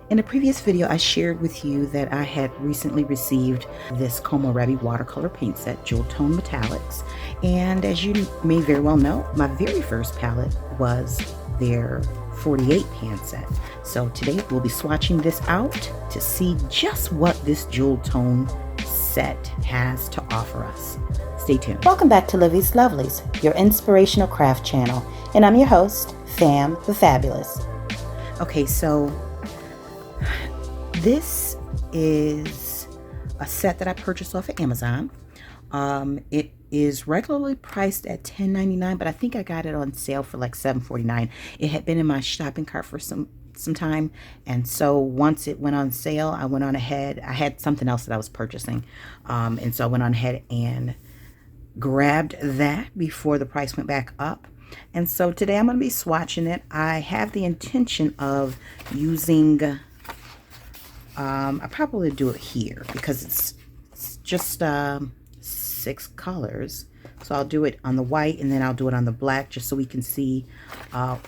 In a previous video, I shared with you that I had recently received this Komorebi watercolor paint set, Jewel Tone Metallics. And as you may very well know, my very first palette was their 48 pan set. So today we'll be swatching this out to see just what this Jewel Tone set has to offer us. Stay tuned. Welcome back to Livie's Lovelies, your inspirational craft channel. And I'm your host, Fam the Fabulous. Okay, so this is a set that I purchased off of Amazon. It is regularly priced at $10.99, but I think I got it on sale for like $7.49. It had been in my shopping cart for some time, and so once it went on sale, I went on ahead. I had something else that I was purchasing, and so I went on ahead and grabbed that before the price went back up. And so today I'm going to be swatching it. I have the intention of using I probably do it here because it's just 6 colors. So I'll do it on the white and then I'll do it on the black just so we can see,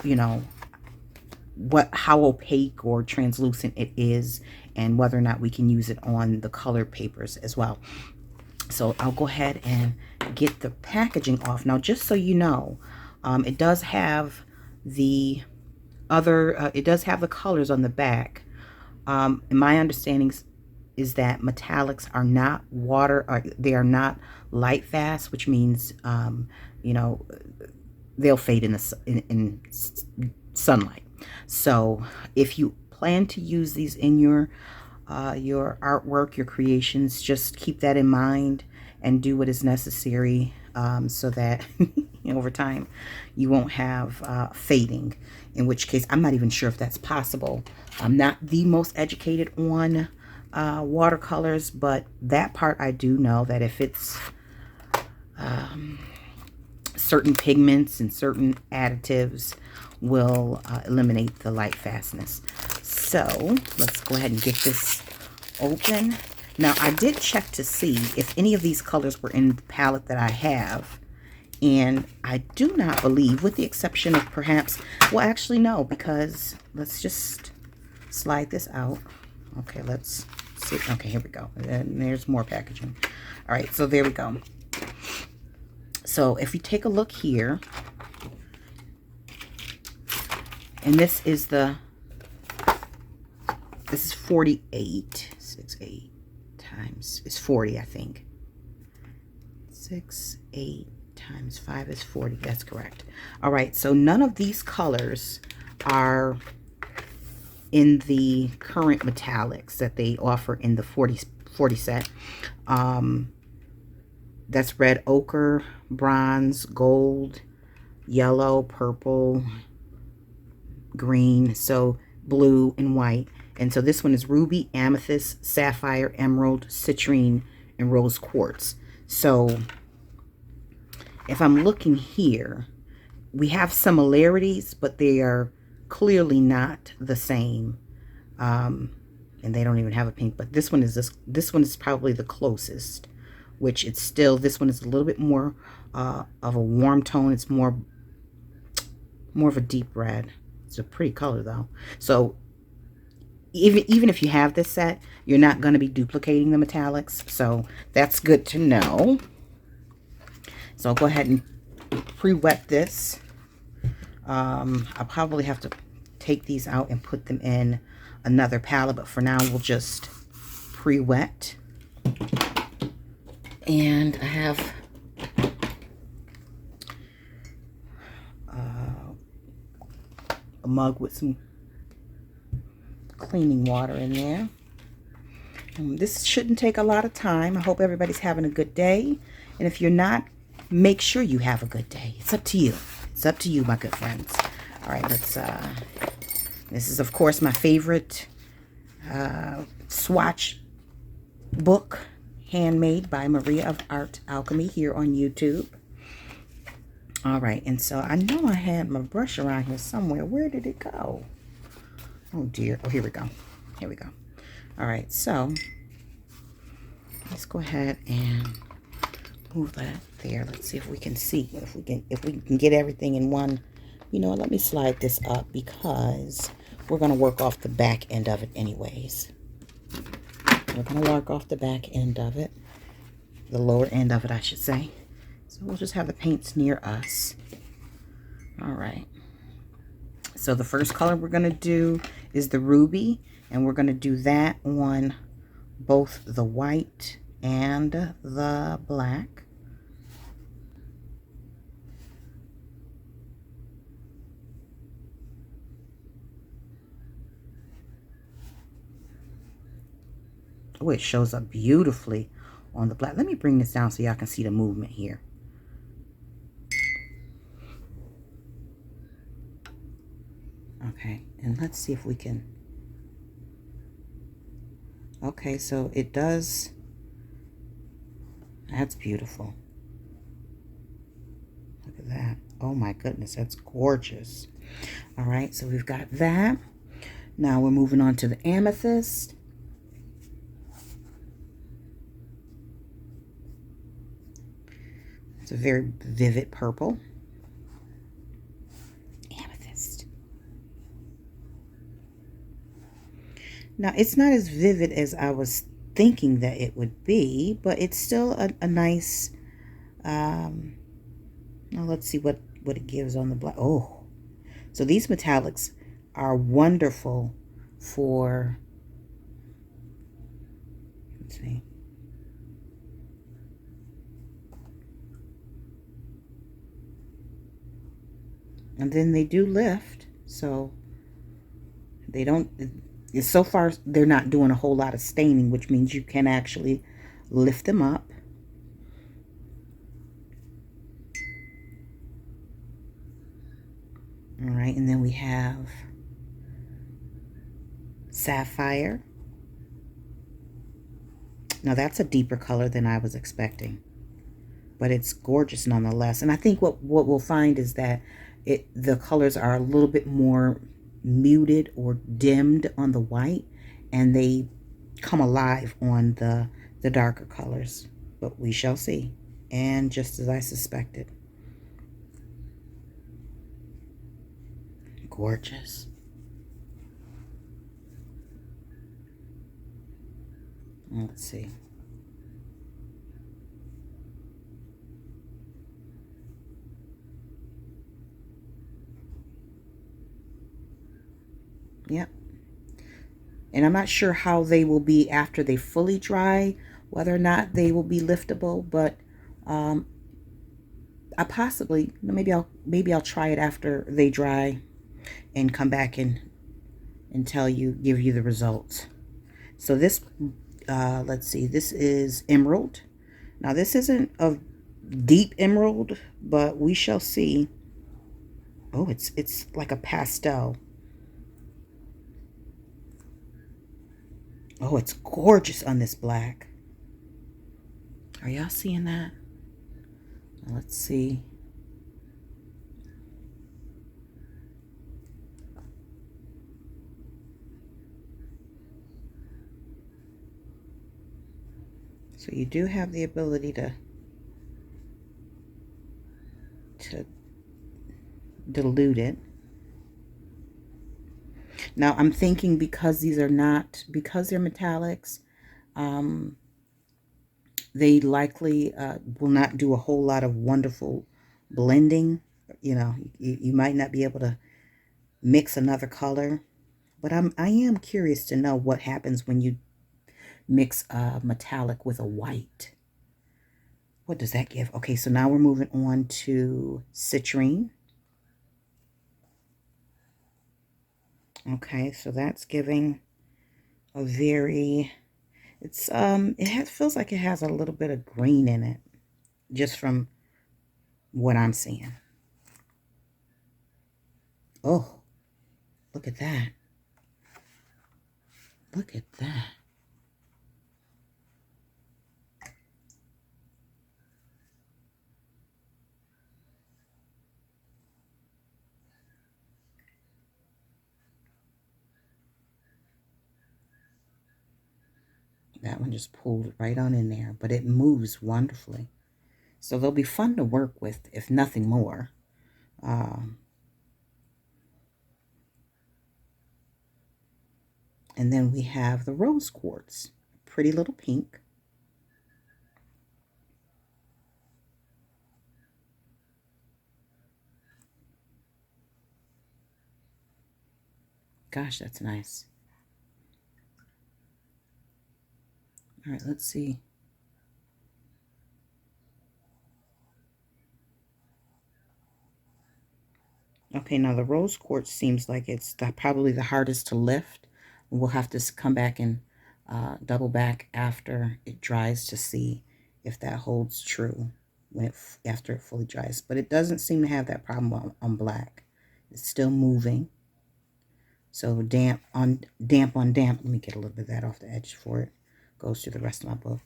you know, how opaque or translucent it is and whether or not we can use it on the colored papers as well. So I'll go ahead and get the packaging off. Now, just so you know, it does have the it does have the colors on the back. And my understanding is that metallics are not they are not light fast, which means, you know, they'll fade in in sunlight. So if you plan to use these in your artwork, your creations, just keep that in mind and do what is necessary so that over time you won't have fading, in which case I'm not even sure if that's possible. I'm not the most educated on watercolors, but that part I do know, that if it's certain pigments and certain additives will eliminate the light fastness. So let's go ahead and get this open. Now, I did check to see if any of these colors were in the palette that I have, and I do not believe, with the exception of perhaps, well, actually no, because let's just slide this out. Okay, let's see. Okay, here we go. And there's more packaging. All right, so there we go. So if you take a look here, and this is 48. 8 times is 40, I think. 8 times 5 is 40. That's correct. All right, so none of these colors are in the current metallics that they offer in the 40 set. That's red ochre, bronze, gold, yellow, purple, green, so blue and white. And so this one is ruby, amethyst, sapphire, emerald, citrine, and rose quartz. So if I'm looking here, we have similarities, but they are clearly not the same. And they don't even have a pink, but this one is probably the closest, which it's still, this one is a little bit more of a warm tone. It's more of a deep red. It's a pretty color though. So even if you have this set, you're not going to be duplicating the metallics. So that's good to know. So I'll go ahead and pre-wet this. I'll probably have to take these out and put them in another palette, but for now we'll just pre-wet. And I have a mug with some cleaning water in there. This shouldn't take a lot of time. I hope everybody's having a good day, and if you're not, make sure you have a good day. It's up to you. It's up to you, my good friends. All right, let's this is of course my favorite swatch book, handmade by Maria of Art Alchemy here on YouTube. All right, and so I know I had my brush around here somewhere. Where did it go? Oh dear. Oh, here we go. Here we go. All right, so let's go ahead and move that there. Let's see if we can see, if we can get everything in one. You know, let me slide this up because we're going to work off the back end of it anyways. We're going to work off the back end of it. The lower end of it, I should say. So we'll just have the paints near us. All right. So the first color we're going to do is the ruby, and we're going to do that on both the white and the black. Oh, it shows up beautifully on the black. Let me bring this down so y'all can see the movement here. Okay, and let's see if we can. Okay, so it does. That's beautiful. Look at that. Oh my goodness, that's gorgeous. All right, so we've got that. Now we're moving on to the amethyst. It's a very vivid purple. Amethyst. Now, it's not as vivid as I was thinking that it would be, but it's still a nice, now let's see what it gives on the black. Oh, so these metallics are wonderful for, let's see. And then they do lift, so they don't, so far they're not doing a whole lot of staining, which means you can actually lift them up. All right, and then we have sapphire. Now that's a deeper color than I was expecting, but it's gorgeous nonetheless. And I think what we'll find is that the colors are a little bit more muted or dimmed on the white, and they come alive on the darker colors. But we shall see. And just as I suspected. Gorgeous. Let's see. Yep. And I'm not sure how they will be after they fully dry, whether or not they will be liftable, but I possibly, maybe I'll try it after they dry and come back and give you the results. So this, let's see, this is emerald. Now this isn't a deep emerald, but we shall see. Oh, it's like a pastel. Oh, it's gorgeous on this black. Are y'all seeing that? Let's see. So you do have the ability to dilute it. Now I'm thinking because they're metallics, they likely will not do a whole lot of wonderful blending. You know, you might not be able to mix another color, but I am curious to know what happens when you mix a metallic with a white. What does that give? Okay, so now we're moving on to citrine. Okay, so that's giving a very, feels like it has a little bit of green in it, just from what I'm seeing. Oh, look at that. Look at that. That one just pulled right on in there, but it moves wonderfully. So they'll be fun to work with, if nothing more. And then we have the rose quartz, pretty little pink. Gosh, that's nice. All right, let's see. Okay, now the rose quartz seems like it's probably the hardest to lift. We'll have to come back and double back after it dries to see if that holds true when after it fully dries. But it doesn't seem to have that problem on black. It's still moving. So damp on damp. Let me get a little bit of that off the edge before it goes through the rest of my book.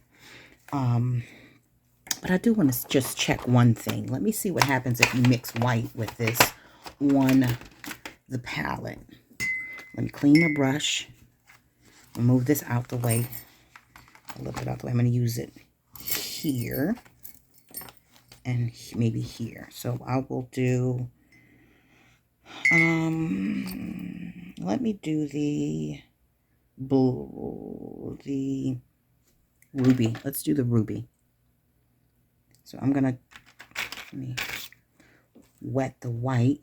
But I do want to just check one thing. Let me see what happens if you mix white with this on the palette. Let me clean my brush. I'll move this out the way. A little bit out the way. I'm going to use it here and maybe here. So I will do, let me do the blue, the ruby. Let's do the ruby. So I'm going to, let me wet the white,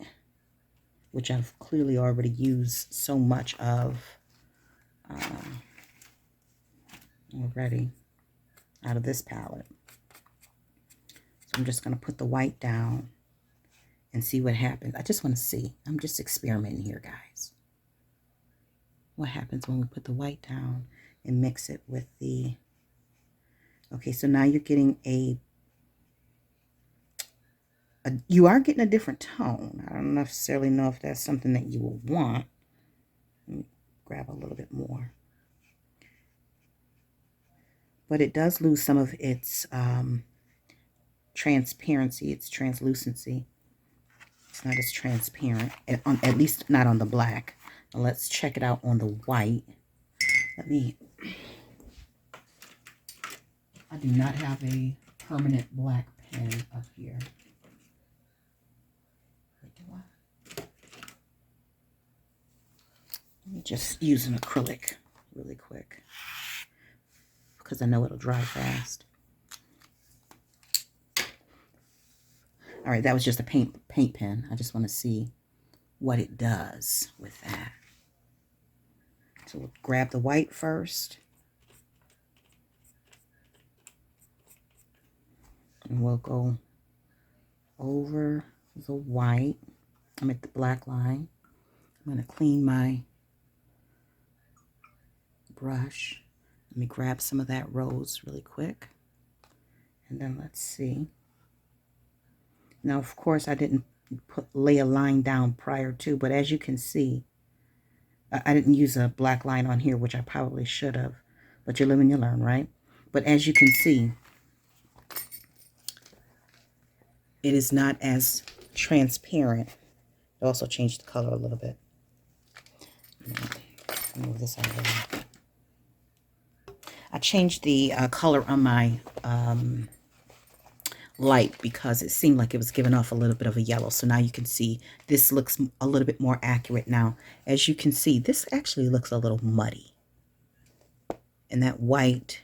which I've clearly already used so much of already out of this palette. So I'm just going to put the white down and see what happens. I just want to see. I'm just experimenting here, guys. What happens when we put the white down and mix it with the... Okay, so now you're getting you are getting a different tone. I don't necessarily know if that's something that you will want. Let me grab a little bit more. But it does lose some of its transparency, its translucency. It's not as transparent, at least not on the black. Now let's check it out on the white. I do not have a permanent black pen up here. Let me just use an acrylic really quick because I know it'll dry fast. All right, that was just a paint pen. I just want to see what it does with that. So we'll grab the white first. And we'll go over the white. I'm at the black line. I'm going to clean my brush. Let me grab some of that rose really quick. And then let's see. Now, of course, I didn't lay a line down prior to, but as you can see, I didn't use a black line on here, which I probably should have. But you live and you learn, right? But as you can see, it is not as transparent. It also changed the color a little bit. Move this out of the way. I changed the color on my light because it seemed like it was giving off a little bit of a yellow. So now you can see this looks a little bit more accurate now. As you can see, this actually looks a little muddy. And that white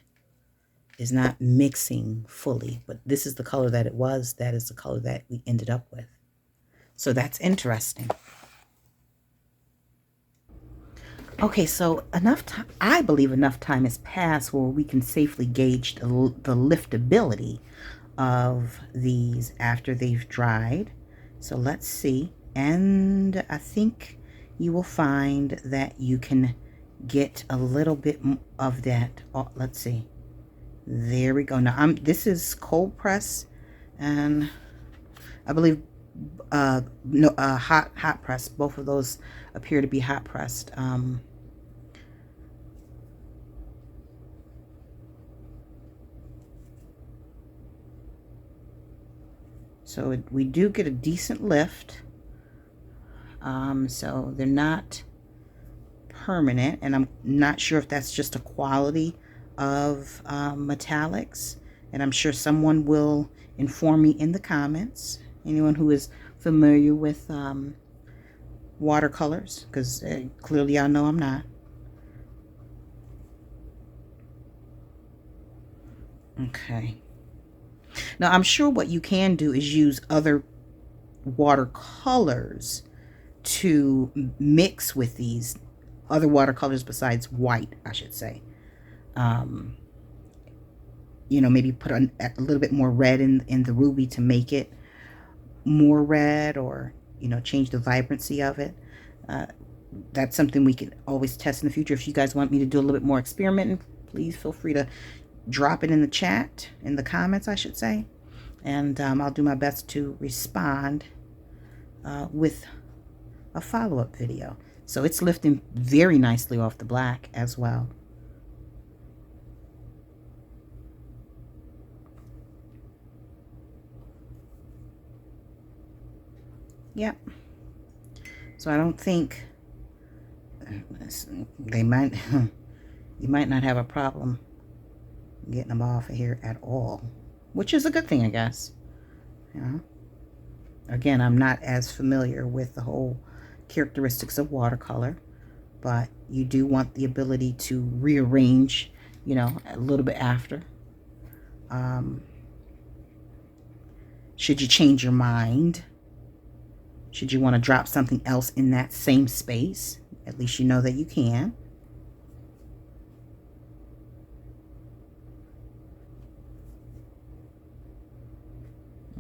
is not mixing fully, but this is the color that it was. That is the color that we ended up with. So that's interesting. Okay, so enough time, I believe enough time has passed where we can safely gauge the liftability of these after they've dried. So let's see. And I think you will find that you can get a little bit of that. Oh, let's see. There we go. Now this is cold press, and I believe hot press. Both of those appear to be hot pressed. So we do get a decent lift. So they're not permanent, and I'm not sure if that's just a quality of metallics, and I'm sure someone will inform me in the comments. Anyone who is familiar with watercolors, because clearly I know I'm not. Okay. Now, I'm sure what you can do is use other watercolors to mix with these other watercolors besides white, I should say. You know, maybe put a little bit more red in the ruby to make it more red, or, you know, change the vibrancy of it. That's something we can always test in the future. If you guys want me to do a little bit more experimenting, please feel free to drop it in the chat, in the comments, I should say. And I'll do my best to respond with a follow-up video. So it's lifting very nicely off the black as well. Yep. So I don't think they might you might not have a problem getting them off of here at all, which is a good thing, I guess. You know, again, I'm not as familiar with the whole characteristics of watercolor, but you do want the ability to rearrange, you know, a little bit after. Should you change your mind, should you want to drop something else in that same space, at least you know that you can.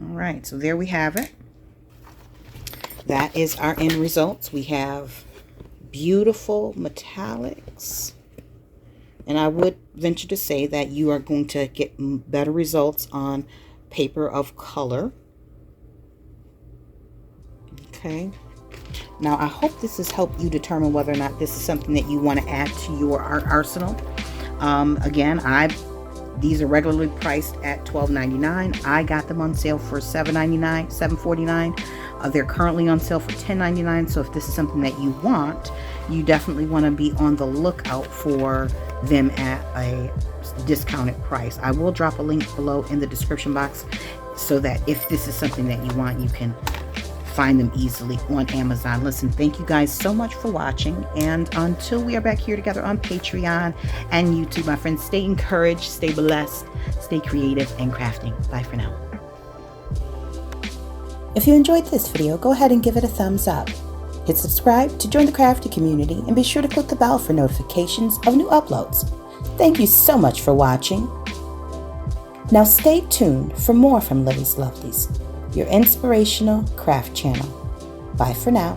All right, so there we have it. That is our end results. We have beautiful metallics. And I would venture to say that you are going to get better results on paper of color. Okay. Now, I hope this has helped you determine whether or not this is something that you want to add to your art arsenal. Again, these are regularly priced at $12.99. I got them on sale for $7.99, $7.49. They're currently on sale for $10.99. So if this is something that you want, you definitely want to be on the lookout for them at a discounted price. I will drop a link below in the description box so that if this is something that you want, you can find them easily on Amazon. Listen, thank you guys so much for watching, and until we are back here together on Patreon and YouTube, my friends, stay encouraged, stay blessed, stay creative and crafting. Bye for now. If you enjoyed this video, go ahead and give it a thumbs up. Hit subscribe to join the crafty community, and be sure to click the bell for notifications of new uploads. Thank you so much for watching. Now stay tuned for more from Livie's Lovelies, your inspirational craft channel. Bye for now.